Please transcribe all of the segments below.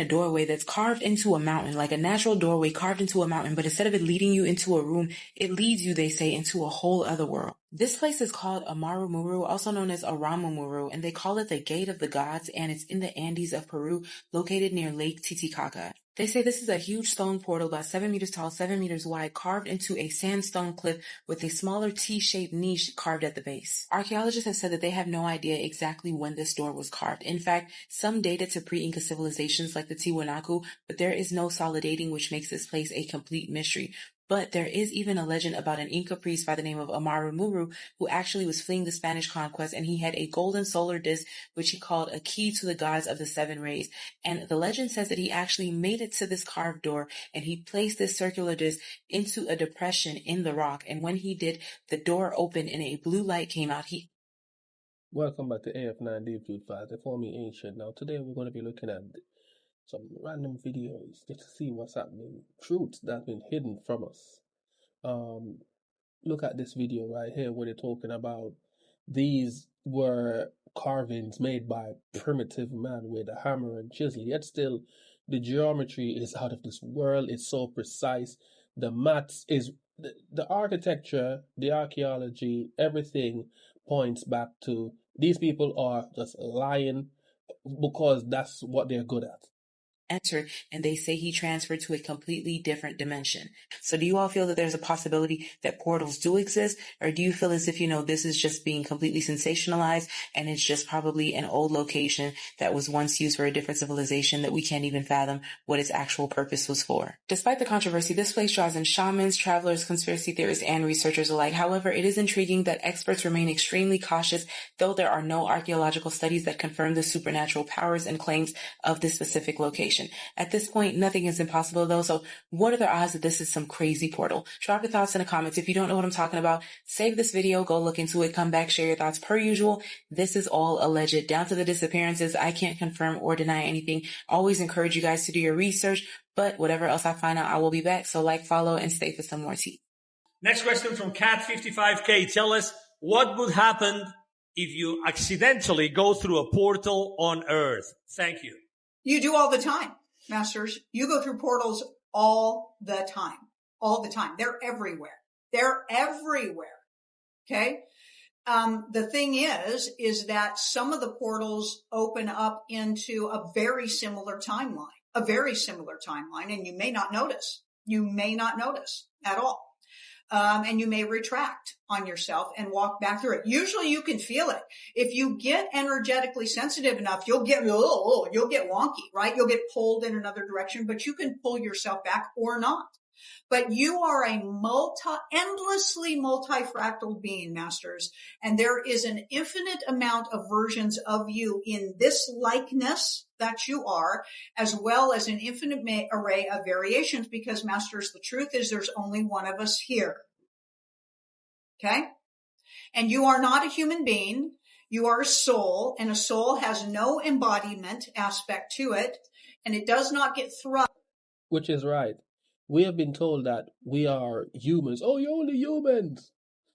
a doorway that's carved into a mountain, like a natural doorway carved into a mountain, but instead of it leading you into a room, it leads you, they say, into a whole other world. This place is called Amarumuru, also known as Aramumuru, and they call it the Gate of the Gods, and it's in the Andes of Peru, located near Lake Titicaca. They say this is a huge stone portal about 7 meters tall, 7 meters wide, carved into a sandstone cliff with a smaller T-shaped niche carved at the base. Archaeologists have said that they have no idea exactly when this door was carved. In fact, some date it to pre-Inca civilizations like the Tiwanaku, but there is no solid dating, which makes this place a complete mystery. But there is even a legend about an Inca priest by the name of Amarumuru who actually was fleeing the Spanish conquest, and he had a golden solar disc which he called a key to the gods of the seven rays. And the legend says that he actually made it to this carved door, and he placed this circular disc into a depression in the rock. And when he did, the door opened and a blue light came out. Welcome back to AF9 Deep Food Files. They call me Ancient. Now today we're going to be looking at some random videos just to see what's happening, truths that have been hidden from us. Look at this video right here where they're talking about these were carvings made by primitive man with a hammer and chisel, yet still the geometry is out of this world. It's so precise. The maths is the architecture, the archaeology, everything points back to these people are just lying because that's what they're good at. Entered, and they say he transferred to a completely different dimension. So do you all feel that there's a possibility that portals do exist, or do you feel as if, this is just being completely sensationalized and it's just probably an old location that was once used for a different civilization that we can't even fathom what its actual purpose was for? Despite the controversy, this place draws in shamans, travelers, conspiracy theorists, and researchers alike. However, it is intriguing that experts remain extremely cautious, though there are no archaeological studies that confirm the supernatural powers and claims of this specific location. At this point, nothing is impossible though, so what are the odds that this is some crazy portal? Drop your thoughts in the comments. If you don't know what I'm talking about, save this video, go look into it, come back, share your thoughts. Per usual, this is all alleged, down to the disappearances. I can't confirm or deny anything. Always encourage you guys to do your research, but whatever else I find out, I will be back. So like, follow, and stay for some more tea. Next question from Cat55K. Tell us what would happen if you accidentally go through a portal on Earth. Thank you. You do all the time, Masters. You go through portals all the time. All the time. They're everywhere. They're everywhere. Okay? The thing is that some of the portals open up into a very similar timeline. And you may not notice. You may not notice at all. And you may retract on yourself and walk back through it. Usually you can feel it. If you get energetically sensitive enough, you'll get wonky, right? You'll get pulled in another direction, but you can pull yourself back or not. But you are a endlessly multifractal being, Masters, and there is an infinite amount of versions of you in this likeness that you are, as well as an infinite array of variations, because, Masters, the truth is there's only one of us here. Okay? And you are not a human being. You are a soul, and a soul has no embodiment aspect to it, and it does not get thrust. Which is right. We have been told that we are humans. Oh, you're only humans.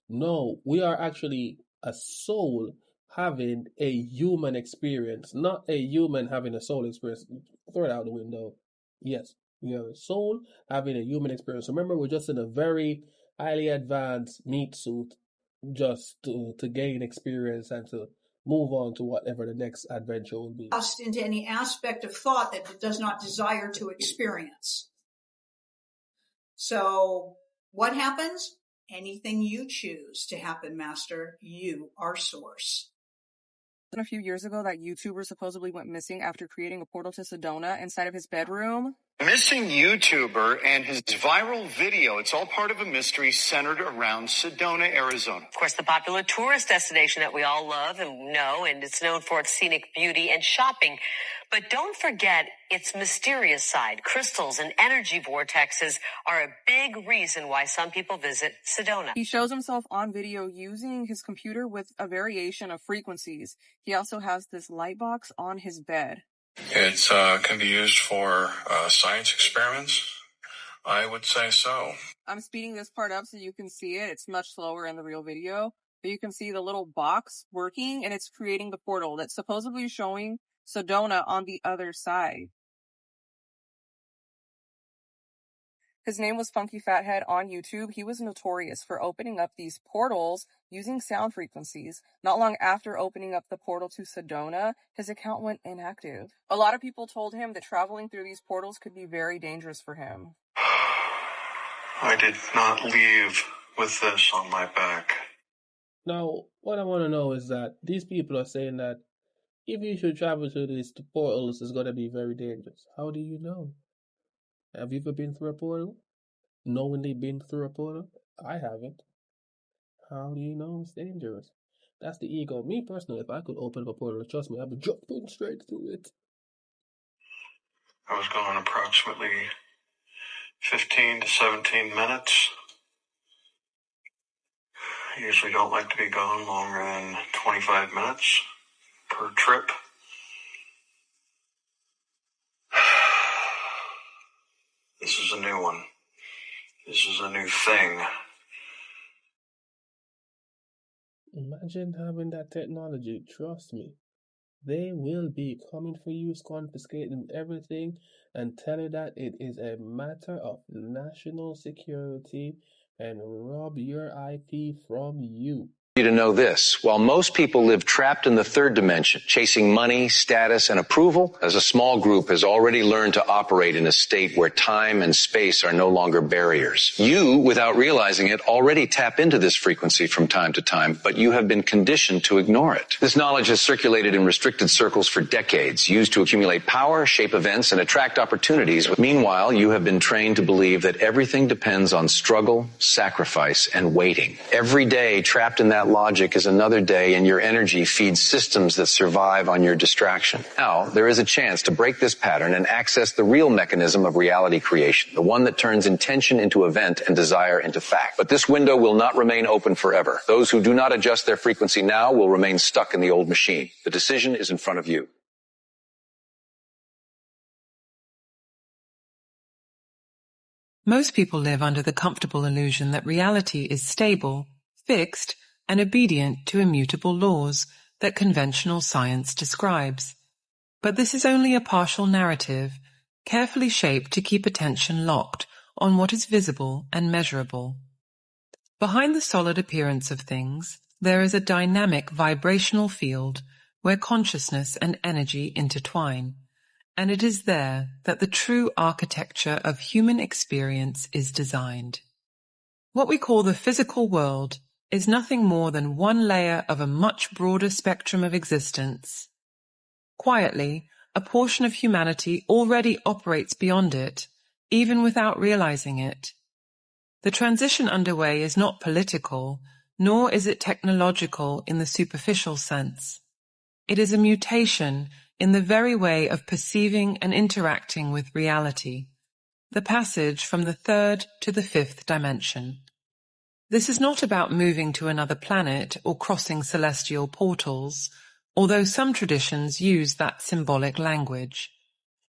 No, we are actually a soul having a human experience, not a human having a soul experience. Throw it out the window. Yes, we have a soul having a human experience. Remember, we're just in a very highly advanced meat suit just to gain experience and to move on to whatever the next adventure will be. Into any aspect of thought that it does not desire to experience. So what happens? Anything you choose to happen, Master. You are source. A few years ago, that YouTuber supposedly went missing after creating a portal to Sedona inside of his bedroom. Missing YouTuber and his viral video. It's all part of a mystery centered around Sedona, Arizona. Of course, the popular tourist destination that we all love and know, and it's known for its scenic beauty and shopping. But don't forget its mysterious side. Crystals and energy vortexes are a big reason why some people visit Sedona. He shows himself on video using his computer with a variation of frequencies. He also has this light box on his bed. It can be used for science experiments. I would say so. I'm speeding this part up so you can see it. It's much slower in the real video. But you can see the little box working, and it's creating the portal that's supposedly showing Sedona on the other side. His name was Funky Fathead on YouTube. He was notorious for opening up these portals using sound frequencies. Not long after opening up the portal to Sedona, his account went inactive. A lot of people told him that traveling through these portals could be very dangerous for him. I did not leave with this on my back. Now, what I want to know is that these people are saying that if you should travel through these portals, it's going to be very dangerous. How do you know? Have you ever been through a portal? Knowingly been through a portal? I haven't. How do you know it's dangerous? That's the ego. Me personally, if I could open up a portal, trust me, I'd be jumping straight through it. I was gone approximately 15 to 17 minutes. I usually don't like to be gone longer than 25 minutes per trip. This is a new one. This is a new thing. Imagine having that technology. Trust me. They will be coming for you, confiscating everything, and tell you that it is a matter of national security and rob your IP from you. You to know this. While most people live trapped in the third dimension, chasing money, status, and approval, as a small group has already learned to operate in a state where time and space are no longer barriers. You, without realizing it, already tap into this frequency from time to time, but you have been conditioned to ignore it. This knowledge has circulated in restricted circles for decades, used to accumulate power, shape events, and attract opportunities. Meanwhile, you have been trained to believe that everything depends on struggle, sacrifice, and waiting. Every day trapped in that logic is another day, and your energy feeds systems that survive on your distraction. Now, there is a chance to break this pattern and access the real mechanism of reality creation, the one that turns intention into event and desire into fact. But this window will not remain open forever. Those who do not adjust their frequency now will remain stuck in the old machine. The decision is in front of you. Most people live under the comfortable illusion that reality is stable, fixed, and obedient to immutable laws that conventional science describes. But this is only a partial narrative, carefully shaped to keep attention locked on what is visible and measurable. Behind the solid appearance of things, there is a dynamic vibrational field where consciousness and energy intertwine, and it is there that the true architecture of human experience is designed. What we call the physical world is nothing more than one layer of a much broader spectrum of existence. Quietly, a portion of humanity already operates beyond it, even without realizing it. The transition underway is not political, nor is it technological in the superficial sense. It is a mutation in the very way of perceiving and interacting with reality, the passage from the third to the fifth dimension. This is not about moving to another planet or crossing celestial portals, although some traditions use that symbolic language.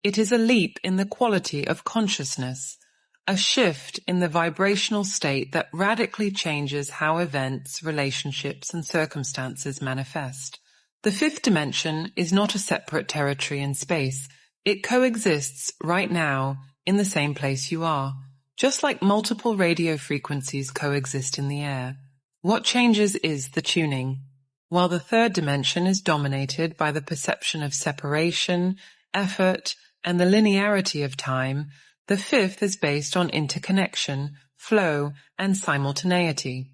It is a leap in the quality of consciousness, a shift in the vibrational state that radically changes how events, relationships, and circumstances manifest. The fifth dimension is not a separate territory in space. It coexists right now in the same place you are, just like multiple radio frequencies coexist in the air. What changes is the tuning. While the third dimension is dominated by the perception of separation, effort, and the linearity of time, the fifth is based on interconnection, flow, and simultaneity.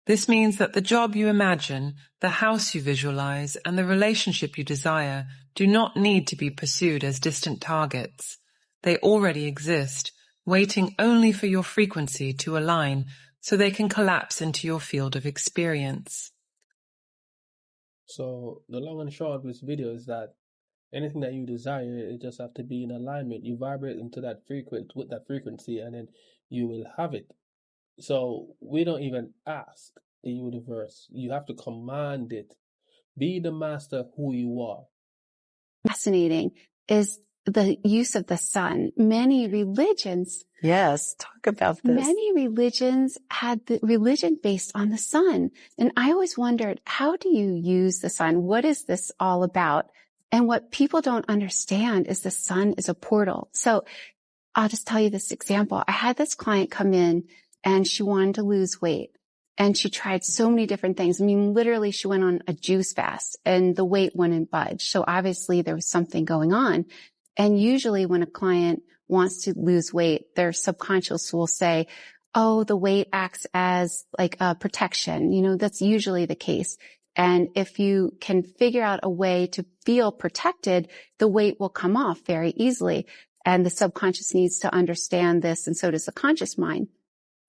This means that the job you imagine, the house you visualize, and the relationship you desire do not need to be pursued as distant targets. They already exist, waiting only for your frequency to align so they can collapse into your field of experience. So the long and short of this video is that anything that you desire, it just have to be in alignment. You vibrate into that with that frequency, and then you will have it. So we don't even ask the universe. You have to command it. Be the master of who you are. Fascinating is the use of the sun. Many religions. Yes, talk about this. Many religions had the religion based on the sun. And I always wondered, how do you use the sun? What is this all about? And what people don't understand is the sun is a portal. So I'll just tell you this example. I had this client come in and she wanted to lose weight and she tried so many different things. I mean, literally she went on a juice fast and the weight wouldn't budge. So obviously there was something going on. And usually when a client wants to lose weight, their subconscious will say, oh, the weight acts as like a protection. You know, that's usually the case. And if you can figure out a way to feel protected, the weight will come off very easily. And the subconscious needs to understand this, and so does the conscious mind.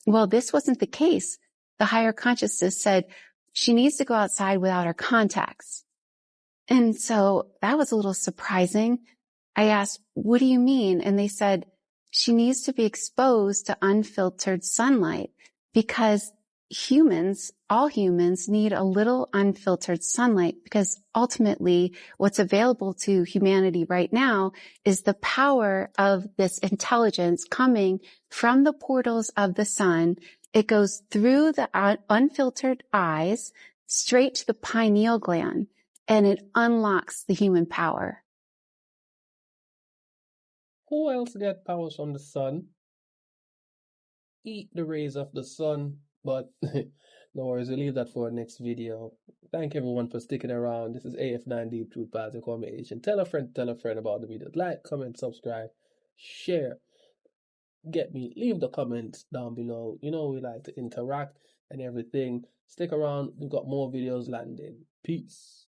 Well, this wasn't the case. The higher consciousness said she needs to go outside without her contacts. And so that was a little surprising. I asked, what do you mean? And they said, she needs to be exposed to unfiltered sunlight because all humans need a little unfiltered sunlight, because ultimately what's available to humanity right now is the power of this intelligence coming from the portals of the sun. It goes through the unfiltered eyes straight to the pineal gland, and it unlocks the human power. Who else get powers from the sun? Eat the rays of the sun, but no worries, we'll leave that for our next video. Thank everyone for sticking around. This is AF9 Deep Truth Positive Communication. Tell a friend about the video. Like, comment, subscribe, share. Get me, leave the comments down below. You know, we like to interact and everything. Stick around, we've got more videos landing. Peace.